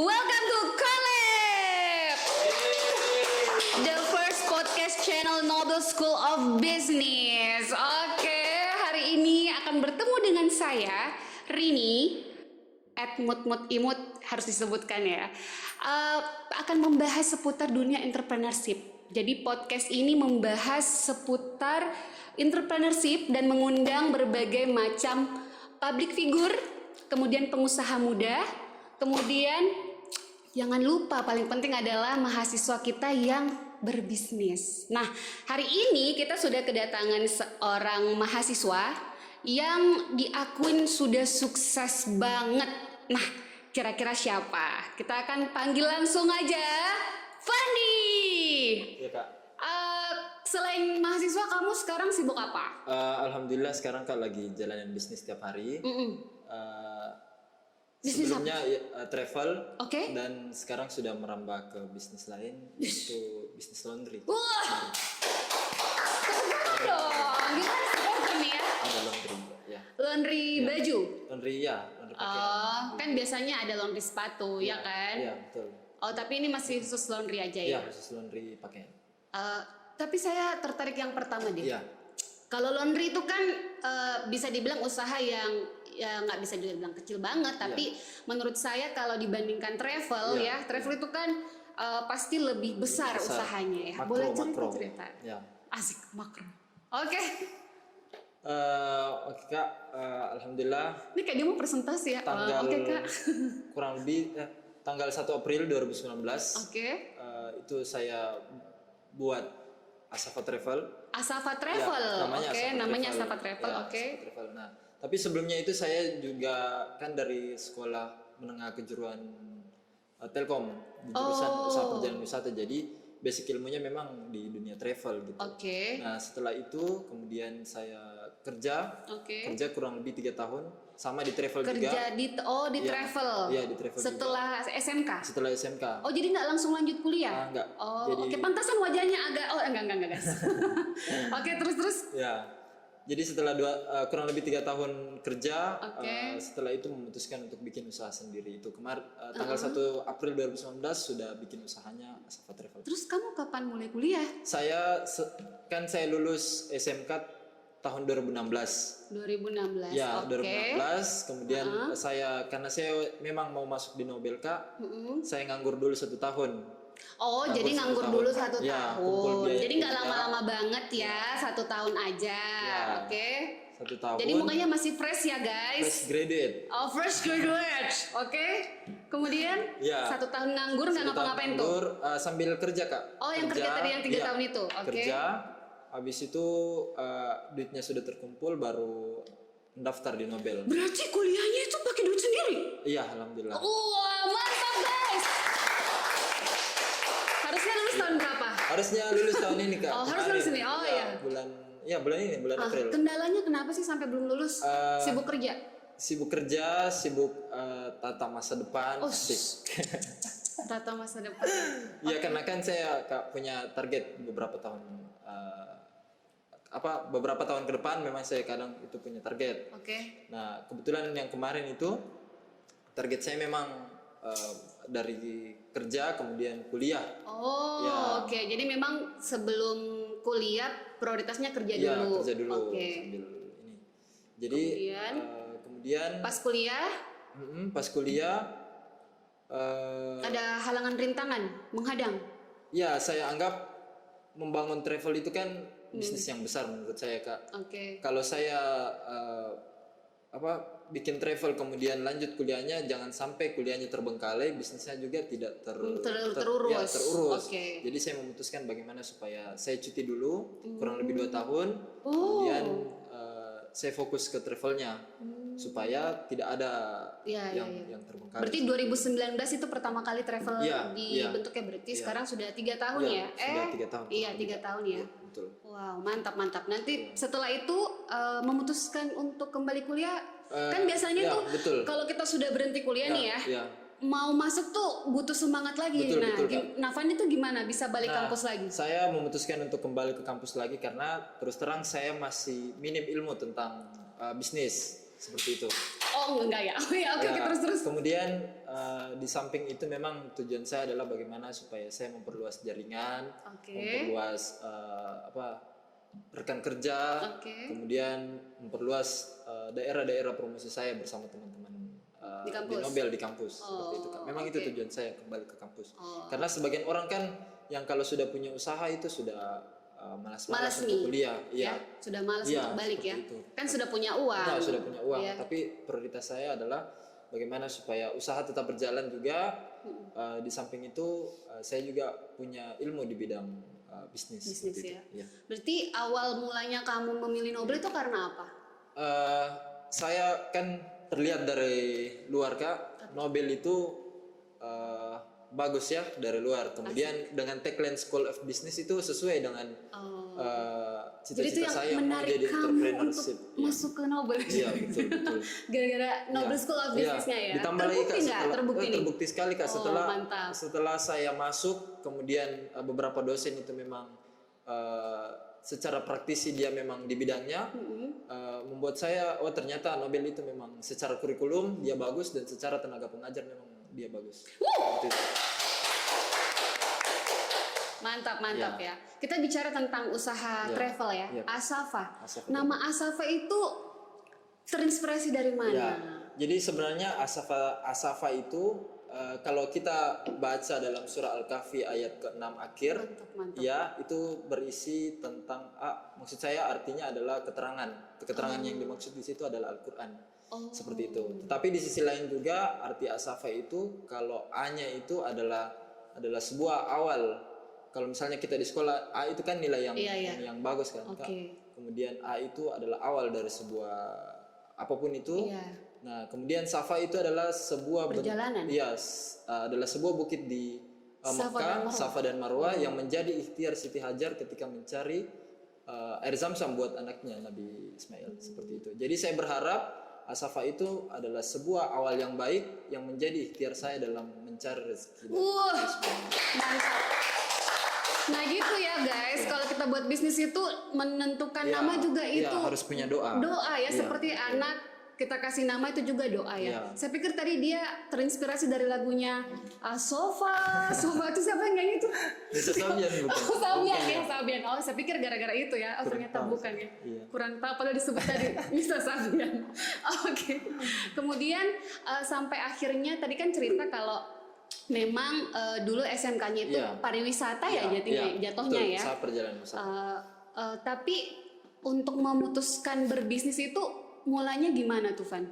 Welcome to Collab, the first podcast channel Nobel School of Business. Oke, hari ini akan bertemu dengan saya, Rini, @mut-mut-imut harus disebutkan ya. Akan membahas seputar dunia entrepreneurship. Jadi podcast ini membahas seputar entrepreneurship dan mengundang berbagai macam public figure, kemudian pengusaha muda, kemudian jangan lupa paling penting adalah mahasiswa kita yang berbisnis. Nah, hari ini kita sudah kedatangan seorang mahasiswa yang diakuin sudah sukses banget. Nah, kira-kira siapa? Kita akan panggil langsung aja Fandi. Iya kak. Selain mahasiswa, kamu sekarang sibuk apa? Alhamdulillah sekarang kak lagi jalanin bisnis tiap hari. Bisnis Sebelumnya travel, Oke. dan sekarang sudah merambah ke bisnis lain, yaitu bisnis laundry. Wah, keren dong. Gimana sih nih ya? Ada laundry, ya. Laundry baju. Laundry laundry pakaian. Oh, kan biasanya ada laundry sepatu, ya kan? Iya betul. Oh, tapi ini masih khusus laundry aja ya? Iya khusus laundry pakaian. Tapi saya tertarik yang pertama deh. Iya. Kalau laundry itu kan bisa dibilang usaha yang ya nggak bisa dibilang kecil banget, tapi menurut saya kalau dibandingkan travel ya, travel itu kan pasti lebih besar usahanya ya. Makro, Boleh makro. cerita? Ya. Asik, makro. Oke. Oke kak, alhamdulillah Ini kayak dia mau presentasi ya. tanggal Oke kak. kurang lebih tanggal 1 April 2019 Oke. itu saya buat Asafa Travel. Asafa Travel. Ya, Namanya Asafa Travel. Ya, Oke. Asafa Travel. Nah, tapi sebelumnya itu saya juga kan dari sekolah menengah kejuruan Telkom di jurusan usaha perjalanan wisata. Jadi basic ilmunya memang di dunia travel gitu. Oke. Nah, setelah itu kemudian saya kerja kurang lebih 3 tahun sama di travel juga. Kerja di travel. Iya, di travel setelah juga. SMK. Setelah SMK. Oh, jadi nggak langsung lanjut kuliah? Enggak. Oh, Jadi, oke. Pantasan wajahnya agak enggak guys. Oke, terus. Ya. Jadi setelah kurang lebih 3 tahun kerja, setelah itu memutuskan untuk bikin usaha sendiri. Itu tanggal 1 April 2019 sudah bikin usahanya Asafa Travel. Terus kamu kapan mulai kuliah? Saya lulus SMK tahun 2016. 2016. Ya, Oke. 2016. Kemudian karena saya memang mau masuk di Nobelka, saya nganggur dulu 1 tahun. Oh, Nganggur jadi nganggur 1 dulu tahun. 1 Ya, tahun. kumpul biaya Jadi nggak kuliah. lama-lama banget ya, 1 tahun aja. Ya, Oke. 1 tahun. Jadi mukanya masih fresh ya guys. Fresh graduate. Oh, fresh graduate. Oke. Kemudian Ya. 1 tahun nganggur nggak 1 tahun ngapa-ngapain tuh? nganggur, sambil kerja kak. Oh, yang kerja tadi yang 3 tahun itu. Oke. Kerja, habis itu duitnya sudah terkumpul, baru mendaftar di Nobel. Berarti kuliahnya itu pakai duit sendiri? Iya, alhamdulillah. Wah, mantap guys. Harusnya lulus tahun berapa? Harusnya lulus tahun ini kak. Oh, harus Kemarin. lulus ini. Oh, iya. Bulan ini, bulan April. Kendalanya kenapa sih sampai belum lulus? Sibuk kerja? Sibuk kerja, sibuk tata masa depan. Oh, Asik. Tata masa depan. Iya, karena kan saya kak punya target beberapa tahun. Beberapa tahun ke depan memang saya kadang itu punya target. Oke. Nah, kebetulan yang kemarin itu target saya memang dari kerja kemudian kuliah. Oh, Ya. oke. Jadi memang sebelum kuliah prioritasnya kerja Iya, dulu. kerja dulu Oke. sambil ini. Jadi kemudian Pas kuliah pas kuliah ada halangan rintangan menghadang. ya saya anggap membangun travel itu kan bisnis yang besar menurut saya kak. Oke. Kalau saya bikin travel kemudian lanjut kuliahnya, jangan sampai kuliahnya terbengkalai, bisnisnya juga tidak terurus. Ya, terurus. Oke. Jadi saya memutuskan bagaimana supaya saya cuti dulu kurang lebih 2 tahun, kemudian saya fokus ke travelnya supaya tidak ada yang terbengkalai. Berarti 2019 itu pertama kali travel Iya, dibentuknya, berarti sekarang sudah 3 tahun ya? Sudah 3 tahun. Iya, 3 tahun ya. Betul. Wow, mantap. Nanti setelah itu memutuskan untuk kembali kuliah, kan biasanya tuh betul. kalau kita sudah berhenti kuliah nih ya, Iya. mau masuk tuh butuh semangat lagi. Betul, betul, Kak. Nafan itu gimana bisa balik kampus lagi? Saya memutuskan untuk kembali ke kampus lagi karena terus terang saya masih minim ilmu tentang bisnis. seperti itu. Oh enggak ya? Oh ya, oke, Ya, terus. kemudian di samping itu memang tujuan saya adalah bagaimana supaya saya memperluas jaringan, Oke. memperluas rekan kerja, Oke. kemudian memperluas daerah-daerah promosi saya bersama teman-teman Di kampus? Nobel di kampus seperti itu Kak. Memang itu oke. tujuan saya kembali ke kampus. Karena sebagian orang kan yang kalau sudah punya usaha itu sudah malas-malas Malas untuk nih, kuliah. ya, sudah malas Iya, untuk balik ya. seperti itu. Kan sudah punya uang. Nah, sudah punya uang, Iya. tapi prioritas saya adalah bagaimana supaya usaha tetap berjalan juga. Di samping itu saya juga punya ilmu di bidang bisnis. Bisnis seperti ya. itu. Iya. Berarti awal mulanya kamu memilih Nobel itu karena apa? Saya kan terlihat dari luar Kak, Nobel itu bagus ya dari luar. Kemudian dengan tagline School of Business itu sesuai dengan Jadi itu cita-cita yang saya mau menarik jadi kamu entrepreneurship. untuk masuk ke Nobel. Iya betul. Gara-gara Nobel Iya. School of Iya. Business-nya ya. Ditambah lagi Terbukti Kak, nggak? Terbukti nih. terbukti sekali Kak Oh, mantap. setelah saya masuk, kemudian beberapa dosen itu memang secara praktisi dia memang di bidangnya, membuat saya ternyata Nobel itu memang secara kurikulum dia bagus dan secara tenaga pengajar memang dia bagus. Seperti itu. Mantap ya. Kita bicara tentang usaha Ya. travel ya. Ya. Asafa. Asafa. Nama Asafa itu terinspirasi dari mana? Ya, jadi sebenarnya Asafa itu kalau kita baca dalam surah Al-Kahfi ayat ke-6 akhir, Mantap. ya itu berisi tentang maksud saya artinya adalah keterangan yang dimaksud di situ adalah Al-Qur'an. Seperti itu. Tetapi di sisi lain juga arti Asafa itu kalau A-nya itu adalah sebuah awal. Kalau misalnya kita di sekolah A itu kan nilai yang bagus kan, Kak. Kemudian A itu adalah awal dari sebuah apapun itu. Iya. Nah, kemudian Safa itu adalah sebuah Perjalanan. Iya, adalah sebuah bukit di Makkah, Safa dan Marwah yang menjadi ikhtiar Siti Hajar ketika mencari air Zam-Zam buat anaknya Nabi Ismail seperti itu. Jadi saya berharap Safa itu adalah sebuah awal yang baik yang menjadi ikhtiar saya dalam mencari rezeki. Mantap. Nah gitu ya guys, kalau kita buat bisnis itu menentukan nama juga itu harus punya doa. Doa ya, seperti anak kita kasih nama itu juga doa ya. Saya pikir tadi dia terinspirasi dari lagunya Sofa itu siapa yang nyanyi itu? Bisa Sabian bukan? Oh Sabian ya, Sabian. Oh saya pikir gara-gara itu ya, ternyata bukan ya. Iya. Kurang tahu padahal disebut tadi bisa Sabian. Oke. Kemudian sampai akhirnya tadi kan cerita kalau memang dulu SMK-nya itu pariwisata ya jatuhnya betul, ya. Usaha perjalanan usaha. Tapi untuk memutuskan berbisnis itu mulanya gimana tuh Van?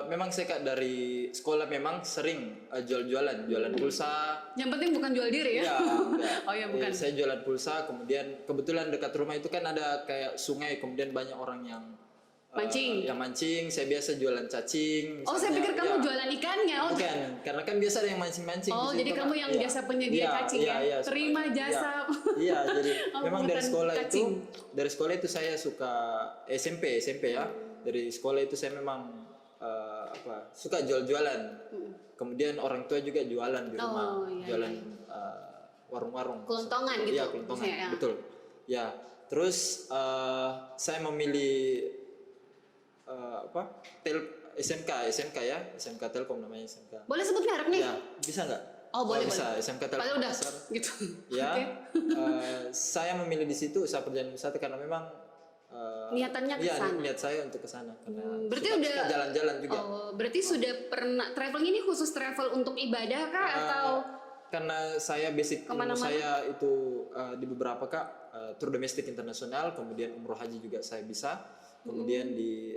Memang saya Kak dari sekolah memang sering jualan pulsa. Yang penting bukan jual diri ya? Ya, enggak. Oh ya bukan. Saya jualan pulsa, kemudian kebetulan dekat rumah itu kan ada kayak sungai, kemudian banyak orang yang mancing. Yang mancing, saya biasa jualan cacing. Oh, saya pikir kamu jualan ikannya. Oh, bukan, karena kan biasa ada yang mancing-mancing. Oh, jadi kamu yang jasa penyedia cacing ya? Terima jasa. Iya, jadi memang dari sekolah itu saya suka SMP ya. Dari sekolah itu saya memang suka jualan. Kemudian orang tua juga jualan di rumah, jualan warung-warung. Kelontongan gitu. Iya, kelontongan. Betul. Ya, terus saya memilih SMK ya, SMK Telkom namanya SMK. Boleh sebut merek nih? Ya, bisa nggak? Oh boleh bisa. boleh. SMK Telkom. Padahal udah gitu. Ya, saya memilih di situ usaha perjalanan wisata karena memang niatannya ke sana. Iya, niat saya untuk ke sana karena berarti suka udah jalan-jalan juga. Oh, berarti sudah pernah traveling ini khusus travel untuk ibadah kah atau karena saya basic ilmu saya itu di beberapa tur domestik internasional, kemudian umroh haji juga saya bisa. Kemudian di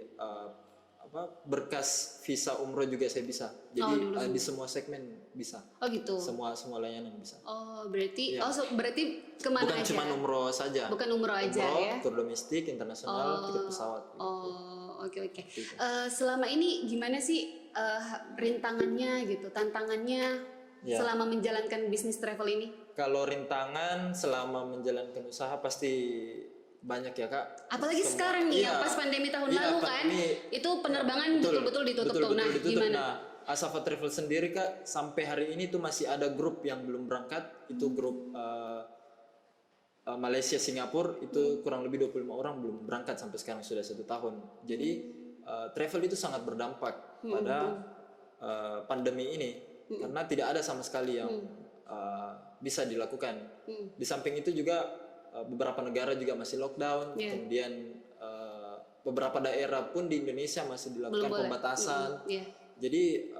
berkas visa umroh juga saya bisa. Jadi di semua segmen bisa. Oh gitu. Semua layanan bisa. Oh berarti berarti kemana bukan aja? Bukan cuma umroh saja. Bukan umroh aja ya. Tur domestik internasional, tiket pesawat. Oke. Selama ini gimana sih rintangannya gitu, tantangannya selama menjalankan bisnis travel ini? Kalau rintangan selama menjalankan usaha pasti banyak ya Kak. Apalagi sekarang nih yang pas pandemi tahun lalu kan, itu penerbangan betul-betul ditutup tuh. Nah gimana? Nah, Asafa Travel sendiri Kak sampai hari ini tuh masih ada grup yang belum berangkat. Itu grup Malaysia Singapura itu kurang lebih 25 orang belum berangkat sampai sekarang sudah 1 tahun. Jadi travel itu sangat berdampak pada pandemi ini karena tidak ada sama sekali yang bisa dilakukan. Di samping itu juga beberapa negara juga masih lockdown, kemudian beberapa daerah pun di Indonesia masih dilakukan pembatasan. Jadi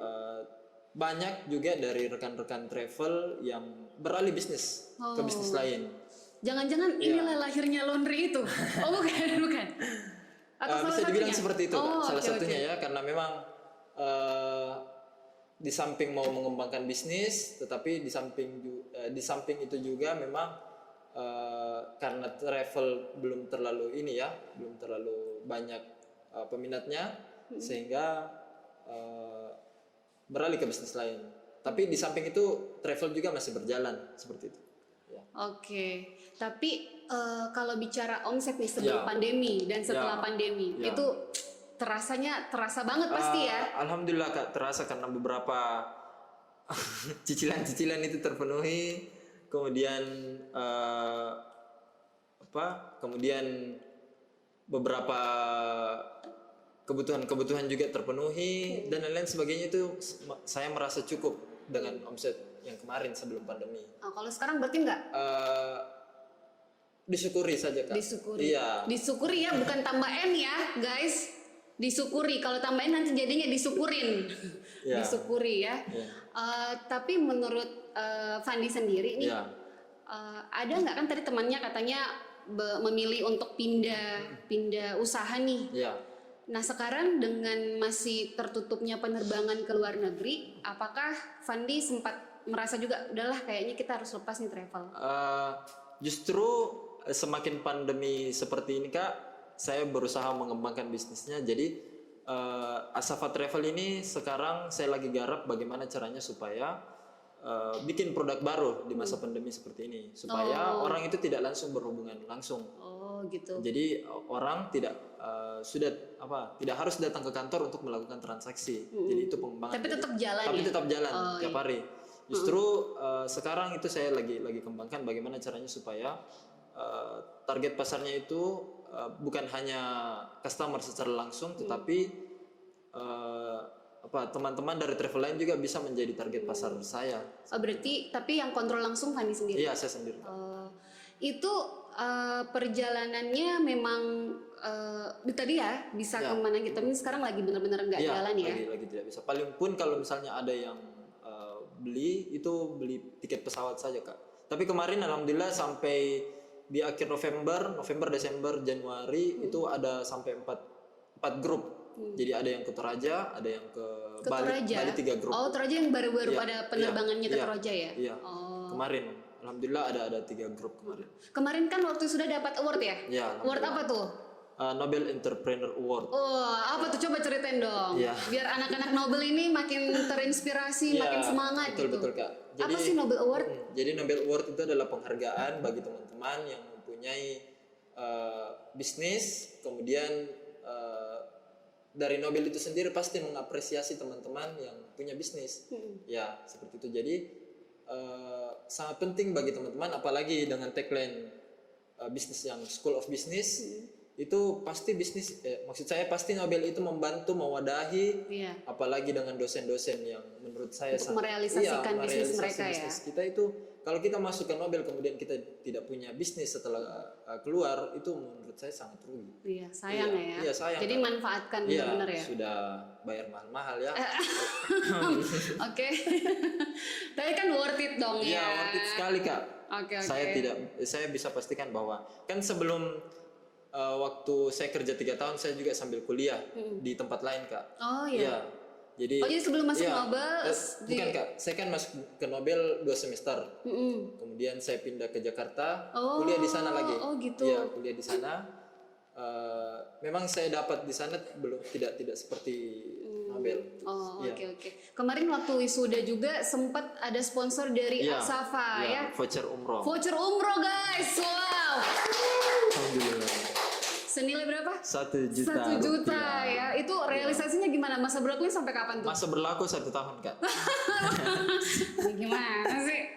banyak juga dari rekan-rekan travel yang beralih bisnis ke bisnis lain. Jangan-jangan inilah lahirnya laundry itu? Oh bukan. Atau bisa dibilang satunya? seperti itu, salah satunya ya, karena memang di samping mau mengembangkan bisnis, tetapi di samping itu juga memang karena travel belum terlalu banyak peminatnya, sehingga beralih ke bisnis lain. Tapi di samping itu travel juga masih berjalan seperti itu. Ya. Oke, tapi kalau bicara omset nih sebelum pandemi dan setelah pandemi itu terasa banget pasti ya? Alhamdulillah Kak, terasa karena beberapa cicilan-cicilan itu terpenuhi, kemudian kemudian beberapa kebutuhan juga terpenuhi dan lain-lain sebagainya, itu saya merasa cukup dengan omset yang kemarin sebelum pandemi. Kalau sekarang berarti enggak? Disyukuri saja Kak. Disyukuri. Iya. Disyukuri ya, bukan tambah N ya guys. Disyukuri, kalau tambahin nanti jadinya disyukurin. Disyukuri ya. Tapi menurut Fandi sendiri nih, ada nggak, kan tadi temannya katanya memilih untuk pindah usaha nih. Nah sekarang dengan masih tertutupnya penerbangan ke luar negeri, apakah Fandi sempat merasa juga udahlah kayaknya kita harus lepas nih travel? Justru semakin pandemi seperti ini Kak, saya berusaha mengembangkan bisnisnya. Jadi Asafa Travel ini sekarang saya lagi garap bagaimana caranya supaya bikin produk baru di masa pandemi seperti ini, supaya orang itu tidak langsung berhubungan langsung. Gitu. Jadi orang tidak harus datang ke kantor untuk melakukan transaksi. Jadi itu pengembangan. Tapi tetap jalan. Tapi tetap jalan tiap hari. Justru sekarang itu saya lagi kembangkan bagaimana caranya supaya target pasarnya itu bukan hanya customer secara langsung, tetapi teman-teman dari travel lain juga bisa menjadi target pasar saya. Berarti tapi yang kontrol langsung Fandi sendiri? Iya, saya sendiri. Itu perjalanannya memang tadi ya bisa kemana gitu, tapi sekarang lagi benar-benar nggak jalan ya? Lagi tidak bisa. Paling pun kalau misalnya ada yang beli tiket pesawat saja Kak. Tapi kemarin alhamdulillah sampai di akhir November, Desember, Januari itu ada sampai 4 grup. Jadi ada yang ke Toraja, ada yang ke Bali 3 grup. Toraja yang baru-baru pada penerbangannya ke Toraja ya? Iya. Kemarin alhamdulillah ada 3 grup kemarin. Kemarin kan waktu sudah dapat award ya? Iya. Award apa tuh? Nobel Entrepreneur Award. Apa tuh, coba ceritain dong. Biar anak-anak Nobel ini makin terinspirasi, makin semangat gitu. Betul Kak. Jadi, apa sih Nobel Award? Jadi Nobel Award itu adalah penghargaan bagi teman-teman yang mempunyai bisnis, kemudian dari Nobel itu sendiri pasti mengapresiasi teman-teman yang punya bisnis. Ya, seperti itu. Jadi sangat penting bagi teman-teman, apalagi dengan tagline bisnis yang School of Business. Itu pasti bisnis, maksud saya pasti Nobel itu membantu mewadahi, apalagi dengan dosen-dosen yang menurut saya untuk merealisasikan bisnis mereka ya. Kita itu kalau kita masuk ke Nobel kemudian kita tidak punya bisnis setelah keluar, itu menurut saya sangat rugi. Iya, sayang ya. Iya, sayang. Jadi manfaatkan benar-benar ya. Sudah bayar mahal-mahal ya. Oke. Tapi kan worth it dong ya. Iya, worth it sekali Kak. Oke. Saya bisa pastikan bahwa kan sebelum waktu saya kerja 3 tahun saya juga sambil kuliah di tempat lain Kak. Iya. Jadi sebelum masuk Nobel bukan Kak, saya kan masuk ke Nobel 2 semester. Kemudian saya pindah ke Jakarta, kuliah di sana lagi. Gitu. Iya, kuliah di sana. Memang saya dapat di sana tidak seperti Nobel. Oke. Kemarin waktu wisuda juga sempat ada sponsor dari Asafa ya. Voucher umroh. Voucher umroh guys, wow. Alhamdulillah. Senilai berapa? 1 juta. 1 juta ya. Itu realisasinya gimana? Masa berlakunya sampai kapan tuh? Masa berlaku 1 tahun Kak. Gimana sih?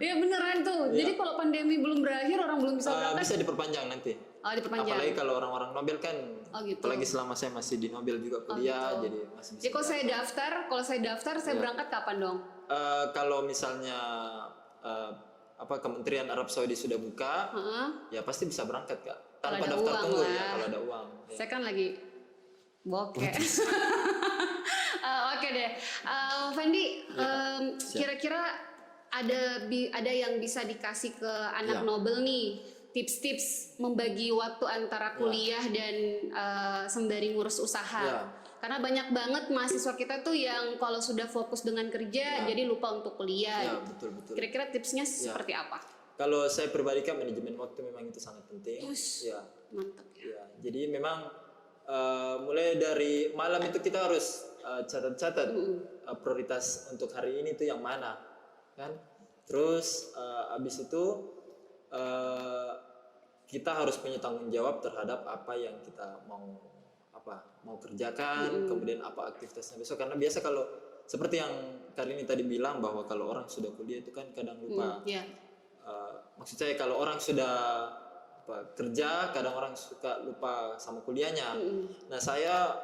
Ya beneran tuh. Jadi kalau pandemi belum berakhir, orang belum belum bisa berangkat? Bisa diperpanjang nanti. Oh, diperpanjang. Apalagi kalau orang-orang Nobel kan, gitu. apalagi selama saya masih di Nobel juga kuliah, jadi masih bisa. Jadi kalau saya daftar, saya berangkat kapan dong? Kalau misalnya Kementerian Arab Saudi sudah buka, ya pasti bisa berangkat Kak. Tanpa daftar tunggu ya, kalau ada uang. Ya. Saya kan lagi bokeh. Oke deh, Fandi, kira-kira ada yang bisa dikasih ke anak Nobel nih, tips-tips membagi waktu antara kuliah dan sembari ngurus usaha. Karena banyak banget mahasiswa kita tuh yang kalau sudah fokus dengan kerja jadi lupa untuk kuliah. Betul. Kira-kira tipsnya seperti apa? Kalau saya pribadi kan manajemen waktu memang itu sangat penting. Ya. Mantap ya. Jadi memang mulai dari malam itu kita harus catat-catat prioritas untuk hari ini tuh yang mana, kan? Terus abis itu kita harus punya tanggung jawab terhadap apa yang kita mau kerjakan, kemudian apa aktivitasnya besok. Karena biasa kalau seperti yang Karini tadi bilang bahwa kalau orang sudah kuliah itu kan kadang lupa. Maksud saya kalau orang sudah kerja, kadang orang suka lupa sama kuliahnya. Nah saya,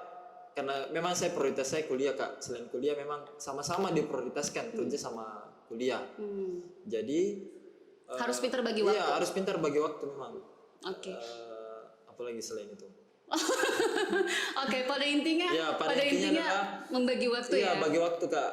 karena memang saya prioritas saya kuliah Kak. Selain kuliah memang sama-sama diprioritaskan kerja sama kuliah. Jadi harus pintar bagi waktu. Iya, harus pintar bagi waktu memang. Oke. Apalagi selain itu. Oke, pada intinya adalah membagi waktu ya. Iya, bagi waktu Kak.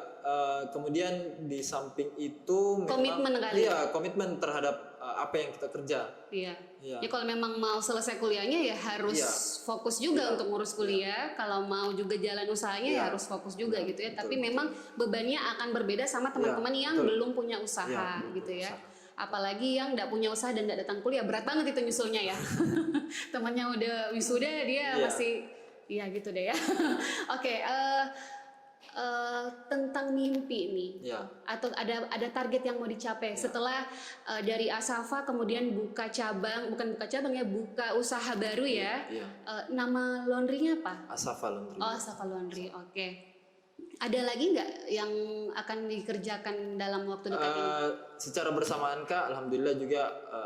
Kemudian di samping itu komitmen kali. Iya, komitmen terhadap apa yang kita kerja. Iya. Ya kalau memang mau selesai kuliahnya ya harus fokus juga untuk ngurus kuliah. Kalau mau juga jalan usahanya ya harus fokus juga gitu ya. Tapi memang bebannya akan berbeda sama teman-teman yang belum punya usaha gitu ya. Apalagi yang nggak punya usaha dan nggak datang kuliah, berat banget itu nyusulnya ya. Temannya udah wisuda, dia masih gitu deh ya. Oke, tentang mimpi nih, atau ada target yang mau dicapai setelah dari Asafa kemudian buka buka usaha baru ya. Nama laundrynya apa? Asafa Laundry. Oh, Asafa Laundry. Oke. Ada lagi nggak yang akan dikerjakan dalam waktu dekat ini? Secara bersamaan Kak, alhamdulillah juga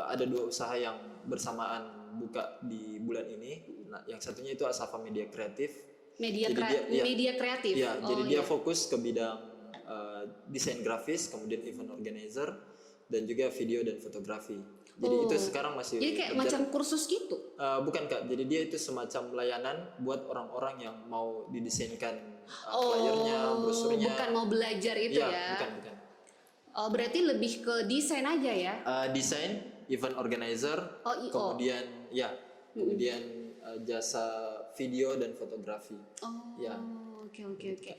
ada 2 usaha yang bersamaan buka di bulan ini. Nah, yang satunya itu Asafa Media Kreatif. Media kreatif. Ya, jadi dia fokus ke bidang desain grafis, kemudian event organizer, dan juga video dan fotografi. Jadi itu sekarang masih. Jadi kayak macam kursus gitu? Bukan Kak, jadi dia itu semacam layanan buat orang-orang yang mau didesainkan flyernya, brosurnya. Bukan mau belajar itu ya? Bukan. Oh, berarti lebih ke desain aja ya? Desain, event organizer, kemudian jasa video dan fotografi. Oke.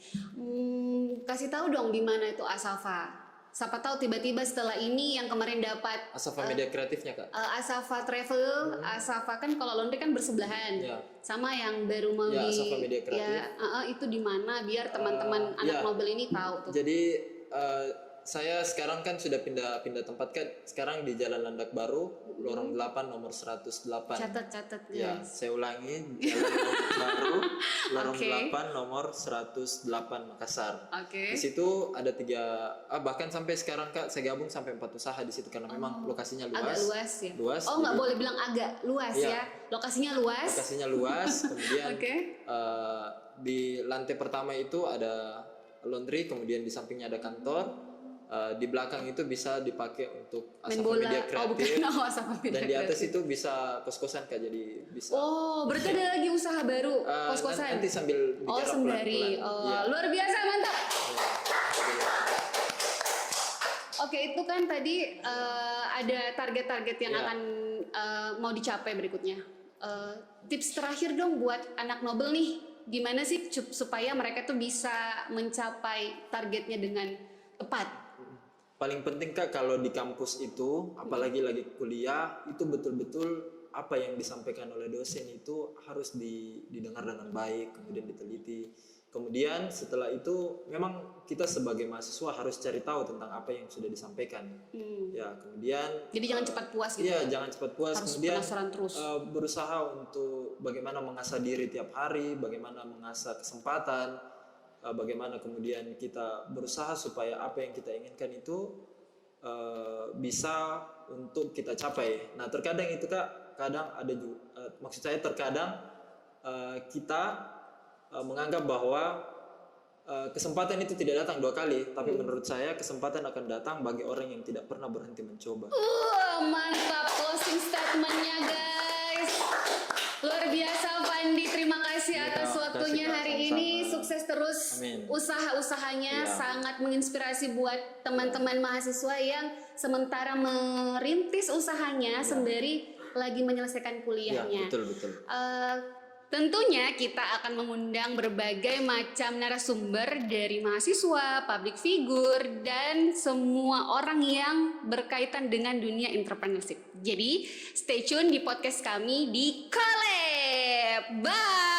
Kasih tahu dong di mana itu Asafa. Siapa tahu tiba-tiba setelah ini yang kemarin dapat Asafa Media Kreatifnya Kak. Asafa Travel, Asafa kan kalau laundry kan bersebelahan. Sama yang baru mau Asafa Media Kreatif. Itu di mana biar teman-teman anak Nobel ini tahu tuh. Jadi saya sekarang kan sudah pindah tempat kan. Sekarang di Jalan Landak Baru, lorong 8 nomor 108. Catat guys. Ya, saya ulangi, Jalan Landak Baru, lorong 8 nomor 108 Makassar. Di situ ada 3, bahkan sampai sekarang Kak saya gabung sampai 4 usaha di situ karena memang lokasinya luas. Agak luas ya. Luas. Nggak boleh bilang agak luas ya. Lokasinya luas. Kemudian di lantai pertama itu ada laundry, kemudian di sampingnya ada kantor. Di belakang itu bisa dipakai untuk Asafa Media Kreatif. Dan di atas itu bisa kos-kosan Kak, jadi bisa. Berarti ada lagi usaha baru kos-kosan. Nanti sambil bicara sembari. Luar biasa, mantap. Oke, itu kan tadi ada target-target yang akan mau dicapai berikutnya. Tips terakhir dong buat anak Nobel nih, gimana sih supaya mereka tuh bisa mencapai targetnya dengan tepat? Paling penting Kak kalau di kampus itu, apalagi lagi kuliah, itu betul-betul apa yang disampaikan oleh dosen itu harus didengar dengan baik, kemudian diteliti. Kemudian setelah itu memang kita sebagai mahasiswa harus cari tahu tentang apa yang sudah disampaikan. Ya, kemudian jadi jangan cepat puas gitu. Iya, jangan cepat puas. Harus kemudian penasaran terus. Berusaha untuk bagaimana mengasah diri tiap hari, bagaimana mengasah kesempatan, bagaimana kemudian kita berusaha supaya apa yang kita inginkan itu bisa untuk kita capai. Nah terkadang itu Kak, kadang ada juga, maksud saya terkadang kita menganggap bahwa kesempatan itu tidak datang 2 kali, tapi menurut saya kesempatan akan datang bagi orang yang tidak pernah berhenti mencoba. Mantap closing statementnya guys. Luar biasa Pandi, terima kasih atas terima waktunya kasih, Kak. hari Sama-sama. ini. Sukses terus Amin. usaha-usahanya, Iya. sangat menginspirasi buat teman-teman mahasiswa yang sementara merintis usahanya sembari lagi menyelesaikan Iya, kuliahnya. betul. Tentunya kita akan mengundang berbagai macam narasumber dari mahasiswa, public figure, dan semua orang yang berkaitan dengan dunia entrepreneurship. Jadi stay tune di podcast kami di Collab. Bye!